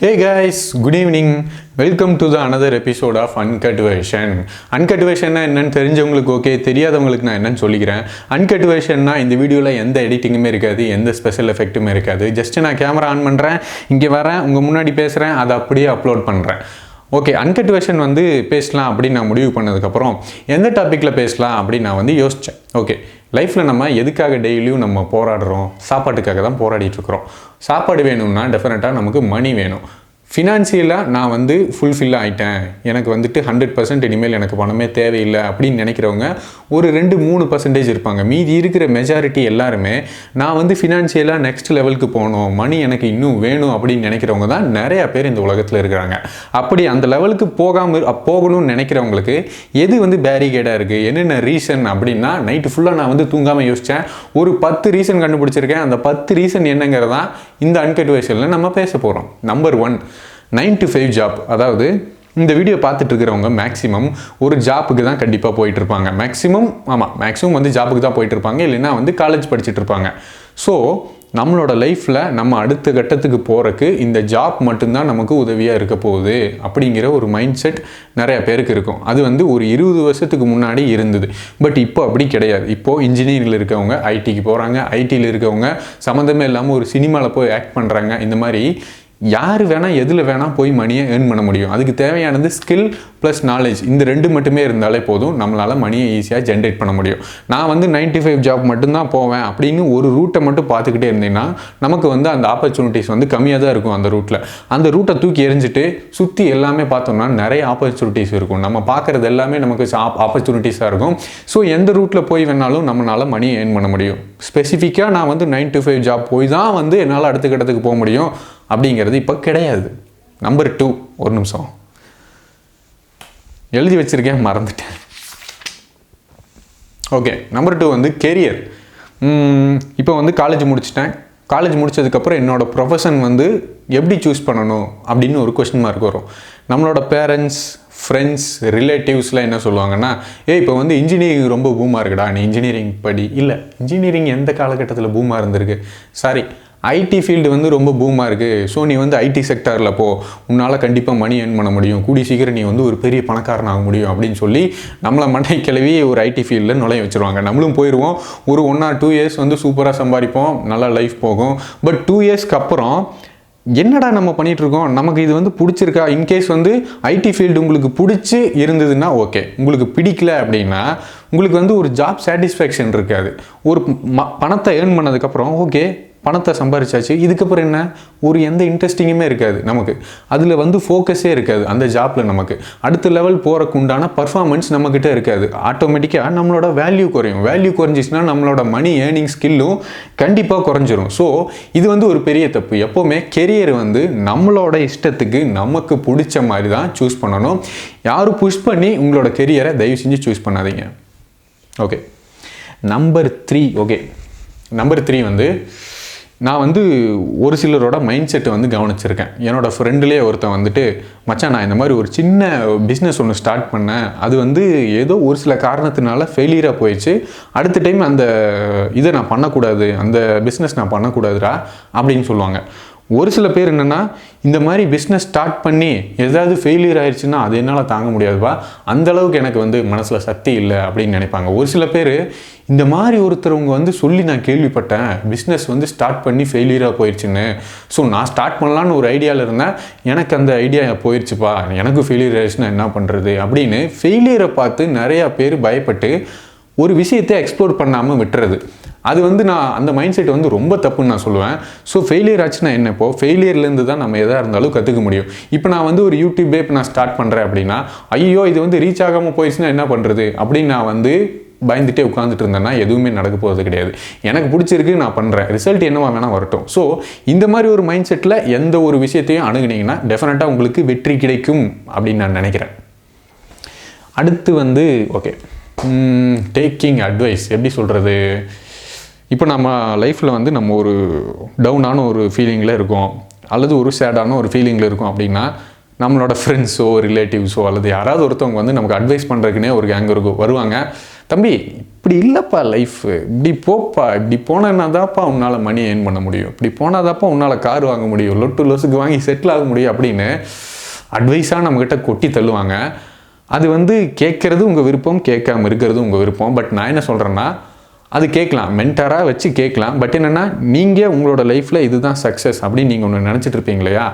Hey guys, good evening. Welcome to the another episode of Uncut Version. Uncut Version என்னன்னு தெரிஞ்சவங்களுக்கு okay, தெரியாதவங்களுக்கு நான் என்னன்னு சொல்லிக்கிறேன். Uncut Versionனா இந்த வீடியோவில் எந்த எடிட்டிங்குமே இருக்காது, எந்த ஸ்பெஷல் எஃபெக்ட்டுமே இருக்காது. ஜஸ்ட் நான் கேமரா ஆன் பண்ணுறேன், இங்கே வரேன், உங்கள் முன்னாடி பேசுகிறேன், அதை அப்படியே அப்லோட் பண்ணுறேன். ஓகே, அன்கட் வெர்ஷன் வந்து பேசலாம் அப்படின்னு நான் முடிவு பண்ணதுக்கப்புறம் எந்த டாப்பிக்கில் பேசலாம் அப்படின்னு நான் வந்து யோசித்தேன். ஓகே, லைஃப்பில் நம்ம எதுக்காக டெய்லியும் நம்ம போராடுறோம்? சாப்பாட்டுக்காக தான் போராடிட்டுருக்குறோம். சாப்பாடு வேணும்னா டெஃபினட்டாக நமக்கு மணி வேணும். ஃபினான்சியலாக நான் வந்து ஃபுல்ஃபில் ஆகிட்டேன், எனக்கு வந்துட்டு 100% இனிமேல் எனக்கு பணமே தேவையில்லை அப்படின்னு நினைக்கிறவங்க ஒரு 2-3% இருப்பாங்க. மீதி இருக்கிற மெஜாரிட்டி எல்லாருமே நான் வந்து ஃபினான்சியலாக நெக்ஸ்ட் லெவலுக்கு போகணும், மணி எனக்கு இன்னும் வேணும் அப்படின்னு நினைக்கிறவங்க தான் நிறையா பேர் இந்த உலகத்தில் இருக்கிறாங்க. அப்படி அந்த லெவலுக்கு போகணும்னு நினைக்கிறவங்களுக்கு எது வந்து பேரிகேடாக இருக்குது, என்னென்ன ரீசன் அப்படின்னா நைட்டு ஃபுல்லாக நான் வந்து தூங்காமல் யோசித்தேன். ஒரு 10 ரீசன் கண்டுபிடிச்சிருக்கேன். அந்த 10 ரீசன் என்னங்கிறதான் இந்த அன்கட் வெர்ஷனில் நம்ம பேச போகிறோம். Number 1, 9 to 5 job. அதாவது இந்த வீடியோ பார்த்துட்டு இருக்கிறவங்க மேக்ஸிமம் ஒரு ஜாப்புக்கு தான் கண்டிப்பாக போயிட்டு இருப்பாங்க. மேக்ஸிமம் வந்து ஜாப்புக்கு தான் போயிட்டு இருப்பாங்க, இல்லைன்னா வந்து காலேஜ் படிச்சுட்டு இருப்பாங்க. ஸோ நம்மளோட லைஃப்பில் நம்ம அடுத்த கட்டத்துக்கு போகிறக்கு இந்த ஜாப் மட்டும்தான் நமக்கு உதவியாக இருக்க போகுது அப்படிங்கிற ஒரு மைண்ட் செட் நிறைய பேருக்கு இருக்கும். அது வந்து ஒரு 20 வருஷத்துக்கு முன்னாடி இருந்தது. பட் இப்போ அப்படி கிடையாது. இப்போது இன்ஜினியரிங்கில் இருக்கவங்க ஐடிக்கு போகிறாங்க, ஐடியில் இருக்கவங்க சம்மந்தமே இல்லாமல் ஒரு சினிமாவில் போய் ஆக்ட் பண்ணுறாங்க. இந்த மாதிரி யார் வேணால் எதில் வேணால் போய் மணியை ஏர்ன் பண்ண முடியும். அதுக்கு தேவையானது ஸ்கில் ப்ளஸ் நாலேஜ், இந்த 2 மட்டுமே இருந்தாலே போதும், நம்மளால் மணியை ஈஸியாக ஜென்ரேட் பண்ண முடியும். நான் வந்து 9 to 5 ஜாப் மட்டும்தான் போவேன் அப்படின்னு ஒரு ரூட்டை மட்டும் பார்த்துக்கிட்டே இருந்தீங்கன்னா நமக்கு வந்து அந்த ஆப்பர்ச்சுனிட்டிஸ் வந்து கம்மியாக தான் இருக்கும். அந்த ரூட்டில் அந்த ரூட்டை தூக்கி எறிஞ்சிட்டு சுற்றி எல்லாமே பார்த்தோம்னா நிறைய ஆப்பர்ச்சுனிட்டிஸ் இருக்கும். நம்ம பார்க்குறது எல்லாமே நமக்கு ஆப்பர்ச்சுனிட்டிஸாக இருக்கும். ஸோ எந்த ரூட்டில் போய் வேணாலும் நம்மளால் மணியை ஏர்ன் பண்ண முடியும். ஸ்பெசிஃபிக்காக நான் வந்து 9 to 5 ஜாப் போய் தான் வந்து என்னால் அடுத்த கட்டத்துக்கு போக முடியும் அப்படிங்கிறது இப்போ கிடையாது. நம்பர் 2, ஒரு நிமிஷம் எழுதி வச்சுருக்கேன், மறந்துட்டேன். ஓகே, நம்பர் 2 வந்து கெரியர். இப்போ வந்து காலேஜ் முடிச்சிட்டேன். காலேஜ் முடித்ததுக்கப்புறம் என்னோடய ப்ரொஃபஷன் வந்து எப்படி சூஸ் பண்ணணும் அப்படின்னு ஒரு கொஸ்டின் மார்க் வரும். நம்மளோட பேரண்ட்ஸ், ஃப்ரெண்ட்ஸ், ரிலேட்டிவ்ஸ்லாம் என்ன சொல்லுவாங்கன்னா, இப்போ வந்து இன்ஜினியரிங் ரொம்ப பூமாக இருக்குடா, நீ இன்ஜினியரிங் படி. இல்லை, இன்ஜினியரிங் எந்த காலகட்டத்தில் பூமாக இருந்திருக்கு? சாரி, ஐடி ஃபீல்டு வந்து ரொம்ப பூமாக இருக்குது, ஸோ நீ வந்து ஐடி செக்டாரில் போ, உன்னால் கண்டிப்பாக மணி ஏர்ன் பண்ண முடியும், கூடி சீக்கிரம் நீ வந்து ஒரு பெரிய பணக்காரன் ஆக முடியும் அப்படின்னு சொல்லி நம்மளை மண்டை கிளவி ஒரு ஐடி ஃபீல்டில் நுழைய வச்சுருவாங்க. நம்மளும் போயிடுவோம். ஒரு 1 or 2 years வந்து சூப்பராக சம்பாதிப்போம், நல்லா லைஃப் போகும். பட் 2 yearsக்கு அப்புறம் என்னடா நம்ம பண்ணிகிட்ருக்கோம், நமக்கு இது வந்து பிடிச்சிருக்கா? இன்கேஸ் வந்து ஐடி ஃபீல்டு உங்களுக்கு பிடிச்சி இருந்ததுன்னா ஓகே, உங்களுக்கு பிடிக்கல அப்படின்னா உங்களுக்கு வந்து ஒரு ஜாப் சாட்டிஸ்ஃபேக்ஷன் இருக்காது. ஒரு பணத்தை ஏர்ன் பண்ணதுக்கப்புறம் ஓகே, பணத்தை சம்பாரிச்சாச்சு, இதுக்கப்புறம் என்ன, ஒரு எந்த இன்ட்ரெஸ்டிங்குமே இருக்காது நமக்கு. அதில் வந்து ஃபோக்கஸே இருக்காது அந்த ஜாப்பில். நமக்கு அடுத்த லெவல் போகிறக்கு உண்டான பர்ஃபார்மன்ஸ் நம்மக்கிட்ட இருக்காது. ஆட்டோமேட்டிக்காக நம்மளோட வேல்யூ குறையும். வேல்யூ குறைஞ்சிச்சுன்னா நம்மளோட மணி ஏர்னிங் ஸ்கில்லும் கண்டிப்பாக குறைஞ்சிரும். ஸோ இது வந்து ஒரு பெரிய தப்பு. எப்போவுமே கெரியர் வந்து நம்மளோட இஷ்டத்துக்கு நமக்கு பிடிச்ச மாதிரி தான் சூஸ் பண்ணணும். யாரும் புஷ் பண்ணி உங்களோட கெரியரை தயவு செஞ்சு சூஸ் பண்ணாதீங்க. ஓகே, நம்பர் 3 வந்து நான் வந்து ஒரு சிலரோட மைண்ட் செட்டை வந்து கவனிச்சிருக்கேன். என்னோடய ஃப்ரெண்டுலேயே ஒருத்தன் வந்துட்டு, மச்சான் நான் இந்த மாதிரி ஒரு சின்ன பிஸ்னஸ் ஒன்று ஸ்டார்ட் பண்ணேன், அது வந்து ஏதோ ஒரு சில காரணத்தினால ஃபெயிலியராக போயிடுச்சு, அடுத்த டைம் அந்த இதை நான் பண்ணக்கூடாது, அந்த பிஸ்னஸ் நான் பண்ணக்கூடாதுடா அப்படின்னு சொல்லுவாங்க. ஒரு சில பேர் என்னென்னா, இந்த மாதிரி பிஸ்னஸ் ஸ்டார்ட் பண்ணி ஏதாவது ஃபெயிலியர் ஆயிடுச்சுன்னா அது என்னால் தாங்க முடியாதுப்பா, அந்தளவுக்கு எனக்கு வந்து மனசில் சக்தி இல்லை அப்படின்னு நினைப்பாங்க. ஒரு சில பேர் இந்த மாதிரி ஒருத்தரவங்க வந்து சொல்லி நான் கேள்விப்பட்டேன், பிஸ்னஸ் வந்து ஸ்டார்ட் பண்ணி ஃபெயிலியராக போயிடுச்சுன்னு, ஸோ நான் ஸ்டார்ட் பண்ணலான்னு ஒரு ஐடியாவில் இருந்தேன், எனக்கு அந்த ஐடியா போயிடுச்சுப்பா, எனக்கு ஃபெயிலியர் ஆயிடுச்சுன்னா என்ன பண்ணுறது அப்படின்னு ஃபெயிலியரை பார்த்து நிறையா பேர் பயப்பட்டு ஒரு விஷயத்தை எக்ஸ்ப்ளோர் பண்ணாமல் விட்டுறது. அது வந்து நான் அந்த மைண்ட் செட் வந்து ரொம்ப தப்புன்னு நான் சொல்லுவேன். ஸோ ஃபெயிலியர் ஆச்சுன்னா என்ன, இப்போ ஃபெயிலியர்லேருந்து தான் நம்ம எதாக இருந்தாலும் கற்றுக்க முடியும். இப்போ நான் வந்து ஒரு யூடியூபே இப்போ நான் ஸ்டார்ட் பண்ணுறேன் அப்படின்னா, ஐயோ இது வந்து ரீச் ஆகாமல் போயிடுச்சுன்னா என்ன பண்ணுறது அப்படின்னு நான் வந்து பயந்துட்டே உட்காந்துட்டு இருந்தேன்னா எதுவுமே நடக்க போகிறது கிடையாது. எனக்கு பிடிச்சிருக்கு, நான் பண்ணுறேன், ரிசல்ட் என்னவா வேணால் வரட்டும். ஸோ இந்த மாதிரி ஒரு மைண்ட் செட்டில் எந்த ஒரு விஷயத்தையும் அணுகுனீங்கன்னா டெஃபினட்டாக உங்களுக்கு வெற்றி கிடைக்கும் அப்படின்னு நான் நினைக்கிறேன். அடுத்து வந்து ஓகே, டேக்கிங் அட்வைஸ். எப்படி சொல்கிறது, இப்போ நம்ம லைஃப்பில் வந்து நம்ம ஒரு டவுனான ஒரு ஃபீலிங்கில் இருக்கோம், அல்லது ஒரு சேடான ஒரு ஃபீலிங்கில் இருக்கோம் அப்படின்னா நம்மளோட ஃப்ரெண்ட்ஸோ ரிலேட்டிவ்ஸோ அல்லது யாராவது ஒருத்தவங்க வந்து நமக்கு அட்வைஸ் பண்ணுறதுக்குனே ஒரு கேங் வருவாங்க. தம்பி இப்படி இல்லைப்பா லைஃபு, இப்படி போப்பா, இப்படி போனேன்னா தான்ப்பா உன்னால் மணி ஏர்ன் பண்ண முடியும், இப்படி போனால் தான்ப்பா உன்னால் கார் வாங்க முடியும், லொசுக்கு வாங்கி செட்டில் ஆக முடியும் அப்படின்னு அட்வைஸாக நம்மக்கிட்ட கொட்டி தள்ளுவாங்க. அது வந்து கேட்குறது உங்கள் விருப்பம், கேட்காம இருக்கிறது உங்கள் விருப்பம். பட் நான் என்ன சொல்கிறேன்னா, அது கேட்கலாம், மென்டராக வச்சு கேட்கலாம். பட் என்னென்னா, நீங்கள் உங்களோட லைஃப்பில் இதுதான் சக்ஸஸ் அப்படின்னு நீங்கள் ஒன்று நினச்சிட்டு இருப்பீங்க இல்லையா,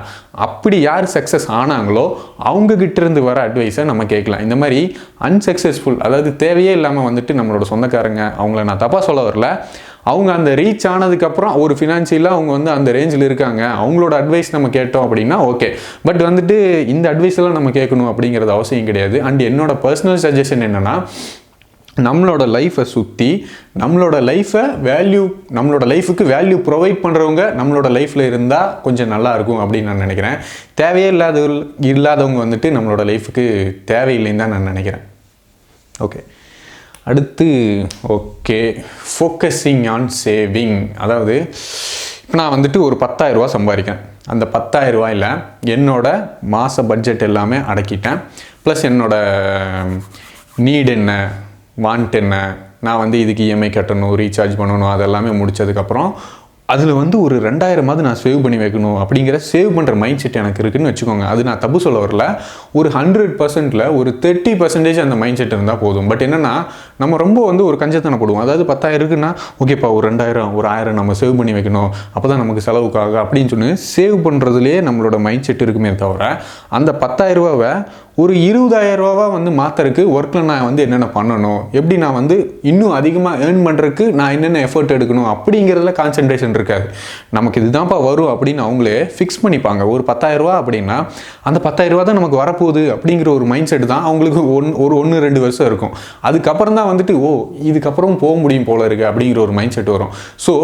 அப்படி யார் சக்ஸஸ் ஆனாங்களோ அவங்ககிட்டேருந்து வர அட்வைஸை நம்ம கேட்கலாம். இந்த மாதிரி அன்சக்ஸஸ்ஃபுல், அதாவது தேவையே இல்லாமல் வந்துட்டு நம்மளோட சொந்தக்காரங்க, அவங்கள நான் தப்பாக சொல்ல வரல, அவங்க அந்த ரீச் ஆனதுக்கப்புறம் ஒரு ஃபினான்ஷியலாக அவங்க வந்து அந்த ரேஞ்சில் இருக்காங்க, அவங்களோட அட்வைஸ் நம்ம கேட்டோம் அப்படின்னா ஓகே. பட் வந்துட்டு இந்த அட்வைஸ்லாம் நம்ம கேட்கணும் அப்படிங்கிறது அவசியம் கிடையாது. அண்ட் என்னோட பர்சனல் சஜஷன் என்னென்னா, நம்மளோட லைஃப்பை சுற்றி நம்மளோட லைஃபுக்கு வேல்யூ ப்ரொவைட் பண்ணுறவங்க நம்மளோட லைஃப்பில் இருந்தால் கொஞ்சம் நல்லாயிருக்கும் அப்படின்னு நான் நினைக்கிறேன். தேவையே இல்லாதவங்க வந்துட்டு நம்மளோட லைஃபுக்கு தேவையில்லைன்னு தான் நான் நினைக்கிறேன். ஓகே, அடுத்து ஓகே, ஃபோக்கஸிங் ஆன் சேவிங். அதாவது இப்போ நான் வந்துட்டு ஒரு 10,000 ரூபா சம்பாதிக்கிறேன். அந்த 10,000 ரூபாயில் என்னோட மாத பட்ஜெட் எல்லாமே அடக்கிட்டேன். ப்ளஸ் என்னோட நீட் என்ன, வாண்ட் என்ன, நான் வந்து இதுக்கு இஎம்ஐ கட்டணும், ரீசார்ஜ் பண்ணணும், அதெல்லாமே முடித்ததுக்கப்புறம் அதில் வந்து ஒரு 2,000 நான் சேவ் பண்ணி வைக்கணும் அப்படிங்கிற சேவ் பண்ணுற மைண்ட் செட் எனக்கு இருக்குதுன்னு வச்சுக்கோங்க. அது நான் தப்பு சொல்ல வரல. ஒரு 100%ல் ஒரு 30% அந்த மைண்ட் செட் இருந்தால் போதும். பட் என்னென்னா, நம்ம ரொம்ப வந்து ஒரு கஞ்சத்தனை போடுவோம். அதாவது 10,000 இருக்குன்னா ஓகேப்பா ஒரு 2,000 ஒரு 1,000 நம்ம சேவ் பண்ணி வைக்கணும், அப்போ தான் நமக்கு செலவுக்காக அப்படின்னு சொல்லி சேவ் பண்ணுறதுலேயே நம்மளோட மைண்ட் செட் இருக்குமே தவிர, அந்த 10,000 ரூபாவை ஒரு 20,000 ரூபாவா வந்து மாற்றுறதுக்கு ஒர்க்கில் நான் வந்து என்னென்ன பண்ணணும், எப்படி நான் வந்து இன்னும் அதிகமாக ஏர்ன் பண்ணுறதுக்கு நான் என்னென்ன எஃபர்ட் எடுக்கணும் அப்படிங்கிறதுல கான்சன்ட்ரேஷன் இருக்காது. நமக்கு இதுதான்ப்பா வரும் அப்படின்னு அவங்களே ஃபிக்ஸ் பண்ணிப்பாங்க. ஒரு 10,000 ரூபா அப்படின்னா அந்த 10,000 ரூபா தான் நமக்கு வரப்போகுது அப்படிங்கிற ஒரு மைண்ட் செட் தான் அவங்களுக்கு ஒரு 1-2 வருஷம் இருக்கும். அதுக்கப்புறம் தான் வந்துட்டு இதுக்கப்புறம் போக முடியும் போல இருக்குது அப்படிங்கிற ஒரு மைண்ட் செட் வரும். ஸோ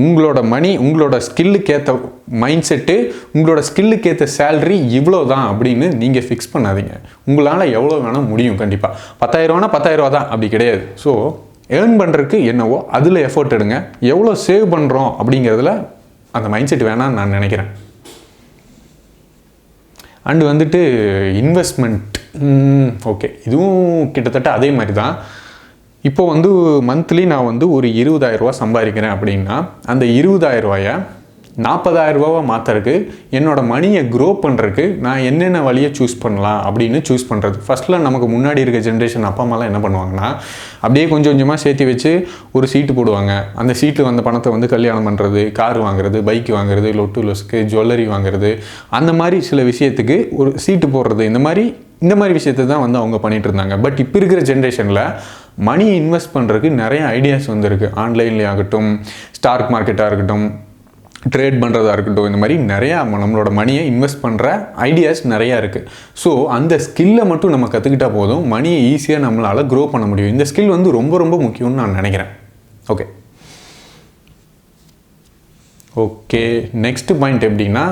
உங்களோட மணி, உங்களோட ஸ்கில்லுக்கேற்ற மைண்ட் செட்டு, உங்களோட ஸ்கில்லுக்கேற்ற சேலரி இவ்வளோ தான் அப்படின்னு நீங்கள் ஃபிக்ஸ் பண்ணாதீங்க. உங்களால் எவ்வளோ வேணால் முடியும். கண்டிப்பாக 10,000 ரூபானா 10,000 ரூபா தான், அப்படி கிடையாது. ஸோ ஏர்ன் பண்ணுறதுக்கு என்னவோ அதில் எஃபோர்ட் எடுங்க. எவ்வளோ சேவ் பண்ணுறோம் அப்படிங்கிறதுல அந்த மைண்ட் செட் வேணான்னு நான் நினைக்கிறேன். அண்டு வந்துட்டு இன்வெஸ்ட்மெண்ட், ஓகே, இதுவும் கிட்டத்தட்ட அதே மாதிரி தான். இப்போ வந்து மந்த்லி நான் வந்து ஒரு 20,000 ரூபா சம்பாதிக்கிறேன் அப்படின்னா அந்த 20,000 ரூபாயை 40,000 ரூபாவை மாற்றுறதுக்கு, என்னோடய மணியை க்ரோ பண்ணுறதுக்கு நான் என்னென்ன வழியை சூஸ் பண்ணலாம் அப்படின்னு சூஸ் பண்ணுறது. ஃபஸ்ட்டில் நமக்கு முன்னாடி இருக்க ஜென்ரேஷன் அப்பா அம்மாலாம் என்ன பண்ணுவாங்கன்னா, அப்படியே கொஞ்சம் கொஞ்சமாக சேர்த்து வச்சு ஒரு சீட்டு போடுவாங்க. அந்த சீட்டு வந்த பணத்தை வந்து கல்யாணம் பண்ணுறது, கார் வாங்குறது, பைக் வாங்குறது, லொஸ்க்கு ஜுவல்லரி வாங்குறது, அந்த மாதிரி சில விஷயத்துக்கு ஒரு சீட்டு போடுறது, இந்த மாதிரி விஷயத்தை தான் வந்து அவங்க பண்ணிகிட்டு இருந்தாங்க. பட் இப்போ இருக்கிற ஜென்ரேஷனில் மணி இன்வெஸ்ட் பண்ணுறதுக்கு நிறைய ஐடியாஸ் வந்துருக்கு. ஆன்லைன்லேயே ஆகட்டும், ஸ்டாக் மார்க்கெட்டாக இருக்கட்டும், ட்ரேட் பண்ணுறதா இருக்கட்டும், இந்த மாதிரி நிறையா நம்மளோட மணியை இன்வெஸ்ட் பண்ணுற ஐடியாஸ் நிறையா இருக்குது. ஸோ அந்த ஸ்கில்லை மட்டும் நம்ம கற்றுக்கிட்டா போதும், மணியை ஈஸியாக நம்மளால் க்ரோ பண்ண முடியும். இந்த ஸ்கில் வந்து ரொம்ப ரொம்ப முக்கியம்னு நான் நினைக்கிறேன். ஓகே, நெக்ஸ்ட் பாயிண்ட் எப்படின்னா,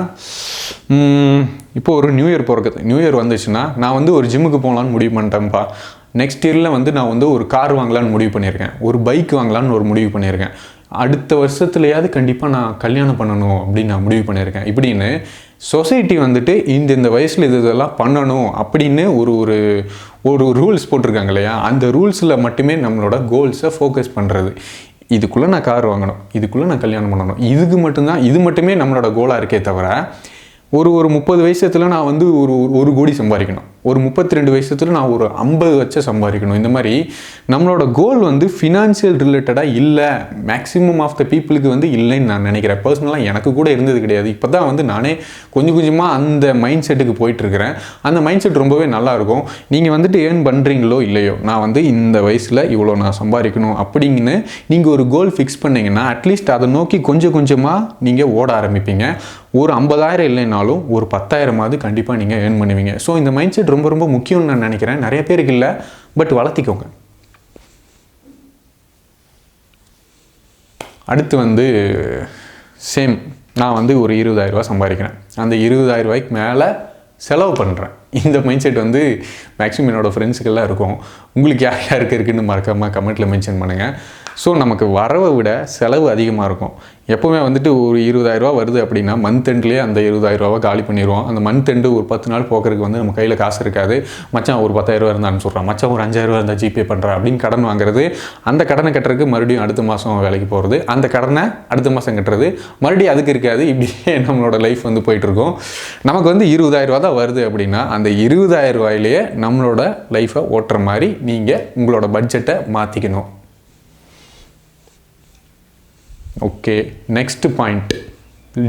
இப்போ ஒரு நியூ இயர் வந்துச்சுன்னா நான் வந்து ஒரு ஜிம்முக்கு போகலான்னு முடிவு பண்ணிட்டேன்ப்பா. நெக்ஸ்ட் இயரில் வந்து நான் வந்து ஒரு கார் வாங்கலான்னு முடிவு பண்ணியிருக்கேன், ஒரு பைக் வாங்கலான்னு ஒரு முடிவு பண்ணியிருக்கேன், அடுத்த வருஷத்துலையாவது கண்டிப்பாக நான் கல்யாணம் பண்ணணும் அப்படின்னு நான் முடிவு பண்ணியிருக்கேன். இப்படின்னு சொசைட்டி வந்துட்டு இந்த வயசில் இதெல்லாம் பண்ணணும் அப்படின்னு ஒரு ரூல்ஸ் போட்டிருக்காங்க இல்லையா, அந்த ரூல்ஸில் மட்டுமே நம்மளோட கோல்ஸை ஃபோக்கஸ் பண்ணுறது. இதுக்குள்ளே நான் கார் வாங்கணும், இதுக்குள்ளே நான் கல்யாணம் பண்ணணும், இது மட்டுமே நம்மளோட கோலாக இருக்கே தவிர, ஒரு 30 வயசத்தில் நான் வந்து ஒரு கோடி சம்பாதிக்கணும், ஒரு 32 வயசத்தில் நான் ஒரு 50 லட்சம் சம்பாதிக்கணும். இந்த மாதிரி நம்மளோட கோல் வந்து ஃபினான்ஷியல் ரிலேட்டடாக இல்லை, மேக்ஸிமம் ஆஃப் த பீப்புளுக்கு வந்து இல்லைன்னு நான் நினைக்கிறேன். பர்சனலாக எனக்கு கூட இருந்தது கிடையாது. இப்போ தான் வந்து நானே கொஞ்சம் கொஞ்சமாக அந்த மைண்ட் செட்டுக்கு போயிட்டுருக்கிறேன். அந்த மைண்ட் செட் ரொம்பவே நல்லாயிருக்கும். நீங்கள் வந்துட்டு ஏர்ன் பண்ணுறீங்களோ இல்லையோ, நான் வந்து இந்த வயசில் இவ்வளோ நான் சம்பாதிக்கணும் அப்படிங்கன்னு நீங்கள் ஒரு கோல் ஃபிக்ஸ் பண்ணிங்கன்னா அட்லீஸ்ட் அதை நோக்கி கொஞ்சம் கொஞ்சமாக நீங்கள் ஓட ஆரம்பிப்பீங்க. ஒரு 50,000 இல்லைனாலும் ஒரு 10,000 கண்டிப்பாக நீங்கள் ஏர்ன் பண்ணுவீங்க. ஸோ இந்த மைண்ட் செட் ரொம்ப ரொம்ப முக்கியம்னு நான் நினைக்கிறேன். நிறைய பேருக்கு இல்லை, பட் வளர்த்திக்கோங்க. அடுத்து வந்து சேம், நான் வந்து ஒரு 20,000 ரூபா சம்பாதிக்கிறேன், அந்த 20,000 ரூபாய்க்கு மேலே செலவு பண்ணுறேன். இந்த மைண்ட் செட் வந்து மேக்ஸிமம் என்னோடய ஃப்ரெண்ட்ஸுக்கெல்லாம் இருக்கும். உங்களுக்கு யாருக்கு இருக்குன்னு மறக்காமல் கமெண்ட்டில் மென்ஷன் பண்ணுங்கள். ஸோ நமக்கு வரவை விட செலவு அதிகமாக இருக்கும். எப்போவுமே வந்துட்டு ஒரு 20,000 வருது அப்படின்னா மந்த் எண்ட்லேயே அந்த 20,000 காலி பண்ணிடுவோம். அந்த மந்த் எண்டு ஒரு 10 நாள் போக்குறதுக்கு வந்து நம்ம கையில் காசு இருக்காது. மச்சான் ஒரு 10,000 இருந்தான்னு சொல்கிறான், மச்சான் ஒரு 5,000 இருந்தால் ஜிபே பண்ணுறா அப்படின்னு கடன் வாங்குறது. அந்த கடனை கட்டுறதுக்கு மறுபடியும் அடுத்த மாதம் வேலைக்கு போகிறது, அந்த கடனை அடுத்த மாதம் கட்டுறது, மறுபடியும் அதுக்கு இருக்காது. இப்படியே நம்மளோட லைஃப் வந்து போயிட்டுருக்கோம். நமக்கு வந்து 20,000 தான் வருது அப்படின்னா அந்த 20,000 நம்மளோட லைஃப்பை ஓட்டுற மாதிரி நீங்கள் உங்களோட பட்ஜெட்டை மாற்றிக்கணும். Okay, next point,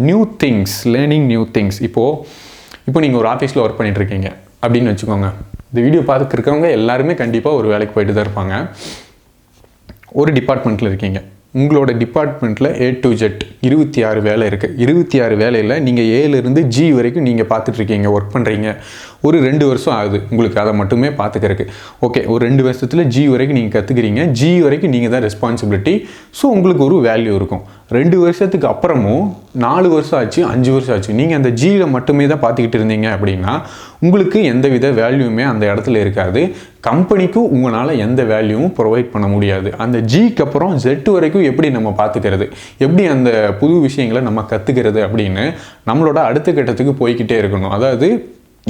new things, learning new things. இப்போ நீங்கள் ஒரு ஆஃபீஸில் ஒர்க் பண்ணிகிட்ருக்கீங்க அப்படின்னு வச்சுக்கோங்க. இந்த வீடியோ பார்த்துட்டு இருக்கவங்க எல்லாருமே கண்டிப்பாக ஒரு வேலைக்கு போயிட்டு தான் இருப்பாங்க. ஒரு டிபார்ட்மெண்ட்டில் இருக்கீங்க. உங்களோட டிபார்ட்மெண்ட்டில் A to Z 26 வேலை இருக்குது. 26 வேலையில் நீங்கள் Aலேருந்து G வரைக்கும் நீங்கள் பார்த்துட்ருக்கீங்க, ஒர்க் பண்ணுறீங்க. ஒரு 2 வருஷம் ஆகுது உங்களுக்கு அதை மட்டுமே பார்த்துக்கிறதுக்கு. ஓகே, ஒரு 2 வருஷத்தில் G வரைக்கும் நீங்கள் கற்றுக்கிறீங்க. G வரைக்கும் நீங்கள் தான் ரெஸ்பான்சிபிலிட்டி. ஸோ உங்களுக்கு ஒரு வேல்யூ இருக்கும். 2 வருஷத்துக்கு அப்புறமும் 4 வருஷம் ஆச்சு, 5 வருஷம் ஆச்சு, நீங்கள் அந்த Gயில் மட்டுமே தான் பார்த்துக்கிட்டு இருந்தீங்க அப்படின்னா உங்களுக்கு எந்தவித வேல்யூமே அந்த இடத்துல இருக்காது. கம்பெனிக்கும் உங்களால் எந்த வேல்யூவும் ப்ரொவைட் பண்ண முடியாது. அந்த Gக்கு அப்புறம் Z வரைக்கும் எப்படி நம்ம பார்த்துக்கிறது, எப்படி அந்த புது விஷயங்களை நம்ம கற்றுக்கிறது அப்படின்னு நம்மளோட அடுத்த கட்டத்துக்கு போய்கிட்டே இருக்கணும். அதாவது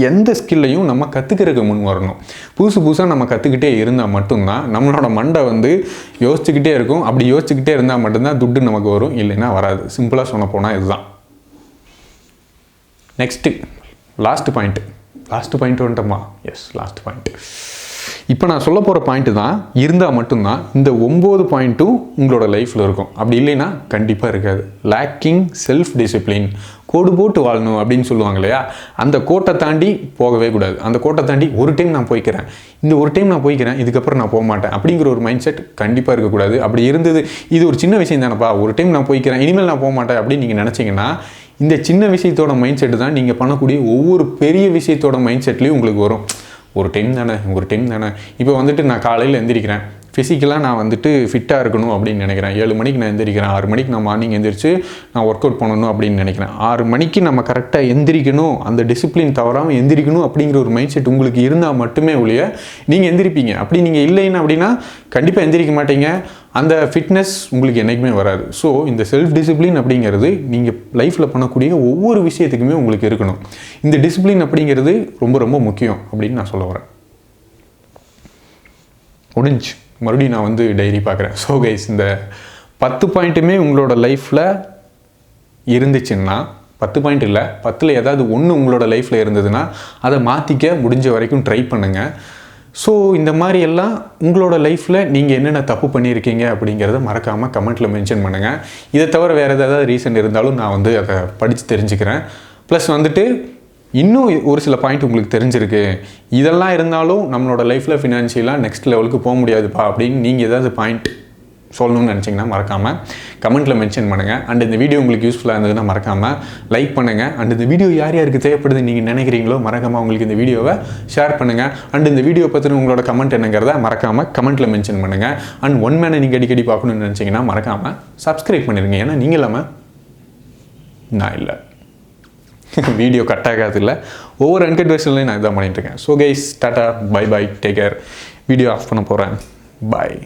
எந்த ஸ்கில்லையும் நம்ம கற்றுக்கிறதுக்கு முன் வரணும். புதுசாக நம்ம கற்றுக்கிட்டே இருந்தால் மட்டும்தான் நம்மளோட மண்டை வந்து யோசிச்சுக்கிட்டே இருக்கும். அப்படி யோசிச்சுக்கிட்டே இருந்தால் மட்டும்தான் துட்டு நமக்கு வரும், இல்லைன்னா வராது. சிம்பிளாக சொல்ல போனால் இதுதான். நெக்ஸ்ட்டு லாஸ்ட் பாயிண்ட் வந்துட்டோமா? Yes, last point. இப்போ நான் சொல்ல போகிற பாயிண்ட்டு தான் இருந்தால் மட்டும்தான் இந்த 9 பாயிண்ட்டும் உங்களோட லைஃப்பில் இருக்கும். அப்படி இல்லைன்னா கண்டிப்பாக இருக்காது. லேக்கிங் செல்ஃப் டிசிப்ளின், கோடு போட்டு வாழணும் அப்படின்னு சொல்லுவாங்க இல்லையா, அந்த கோட்டை தாண்டி போகவே கூடாது. அந்த கோட்டை தாண்டி ஒரு டைம் நான் போய்க்கிறேன், இதுக்கப்புறம் நான் போக மாட்டேன் அப்படிங்கிற ஒரு மைண்ட் செட் கண்டிப்பாக இருக்கக்கூடாது. அப்படி இருந்தது, இது ஒரு சின்ன விஷயம் தானேப்பா, ஒரு டைம் நான் போய்க்கிறேன், இனிமேல் நான் போக மாட்டேன் அப்படின்னு நீங்கள் நினச்சிங்கன்னா இந்த சின்ன விஷயத்தோட மைண்ட் செட்டு தான் நீங்கள் பண்ணக்கூடிய ஒவ்வொரு பெரிய விஷயத்தோட மைண்ட் செட்லேயும் உங்களுக்கு வரும். ஒரு டைம் தானே. இப்போ வந்துட்டு நான் காலையில் எந்திரிக்கிறேன், ஃபிசிக்கலாக நான் வந்துட்டு ஃபிட்டாக இருக்கணும் அப்படின்னு நினைக்கிறேன். 7 மணிக்கு நான் எந்திரிக்கிறேன், 6 மணிக்கு நான் மார்னிங் எந்திரிச்சு நான் ஒர்க் அவுட் பண்ணணும் அப்படின்னு நினைக்கிறேன். 6 மணிக்கு நம்ம கரெக்டாக எந்திரிக்கணும், அந்த டிசிப்ளின் தவறாமல் எந்திரிக்கணும் அப்படிங்கிற ஒரு மைண்ட் செட் உங்களுக்கு இருந்தால் மட்டுமே ஒழிய நீங்கள் எந்திரிப்பீங்க. அப்படி நீங்கள் இல்லைன்னு அப்படின்னா கண்டிப்பாக எந்திரிக்க மாட்டீங்க. அந்த ஃபிட்னஸ் உங்களுக்கு என்றைக்குமே வராது. ஸோ இந்த செல்ஃப் டிசிப்ளின் அப்படிங்கிறது நீங்கள் லைஃப்பில் பண்ணக்கூடிய ஒவ்வொரு விஷயத்துக்குமே உங்களுக்கு இருக்கணும். இந்த டிசிப்ளின் அப்படிங்கிறது ரொம்ப ரொம்ப முக்கியம் அப்படின்னு நான் சொல்ல வரேன். முடிஞ்சு மறுபடியும் நான் வந்து டைரி பார்க்குறேன். ஸோ கைஸ், இந்த 10 பாயிண்ட்டுமே உங்களோட லைஃப்பில் இருந்துச்சுன்னா, 10 பாயிண்ட் இல்லை, 10ல் ஏதாவது ஒன்று உங்களோட லைஃப்பில் இருந்ததுன்னா அதை மாற்றிக்க முடிஞ்ச வரைக்கும் ட்ரை பண்ணுங்கள். ஸோ இந்த மாதிரி எல்லாம் உங்களோட லைஃப்பில் நீங்கள் என்னென்ன தப்பு பண்ணியிருக்கீங்க அப்படிங்கிறத மறக்காமல் கமெண்ட்டில் மென்ஷன் பண்ணுங்கள். இதை தவிர வேறு ஏதாவது ரீசன் இருந்தாலும் நான் வந்து அதை படித்து தெரிஞ்சுக்கிறேன். ப்ளஸ் வந்துட்டு இன்னும் ஒரு சில பாயிண்ட் உங்களுக்கு தெரிஞ்சிருக்கு, இதெல்லாம் இருந்தாலும் நம்மளோட லைஃப்பில் ஃபினான்ஷியலாக நெக்ஸ்ட் லெவலுக்கு போக முடியாதுப்பா அப்படின்னு நீங்கள் ஏதாவது பாயிண்ட் சொல்லணும்னு நினச்சிங்கன்னா மறக்காமல் கமெண்ட்டில் மென்ஷன் பண்ணுங்கள். அண்ட் இந்த வீடியோ உங்களுக்கு யூஸ்ஃபுல்லாக இருந்ததுன்னா மறக்காமல் லைக் பண்ணுங்கள். அண்ட் இந்த வீடியோ யார் யாருக்கு தேவைப்படுது நீங்கள் நினைக்கிறீங்களோ மறக்காமல் உங்களுக்கு இந்த வீடியோவை ஷேர் பண்ணுங்கள். அண்ட் இந்த வீடியோ பற்றின உங்களோட கமெண்ட் என்னங்கிறத மறக்காமல் கமெண்ட்டில் மென்ஷன் பண்ணுங்கள். அண்ட் ஒன் மேனை நீங்கள் அடிக்கடி பார்க்கணுன்னு நினச்சிங்கன்னா மறக்காமல் சப்ஸ்கிரைப் பண்ணிடுங்க. ஏன்னா நீங்கள் இல்லாமல் நான் இல்லை, வீடியோ கட் ஆகாது. இல்லை, ஒவ்வொரு அன்கட் வெர்ஷன்லையும் நான் இதான் பண்ணிட்டுருக்கேன். So guys, tata, bye bye, take care. Video off பண்ண போகிறேன். பாய்.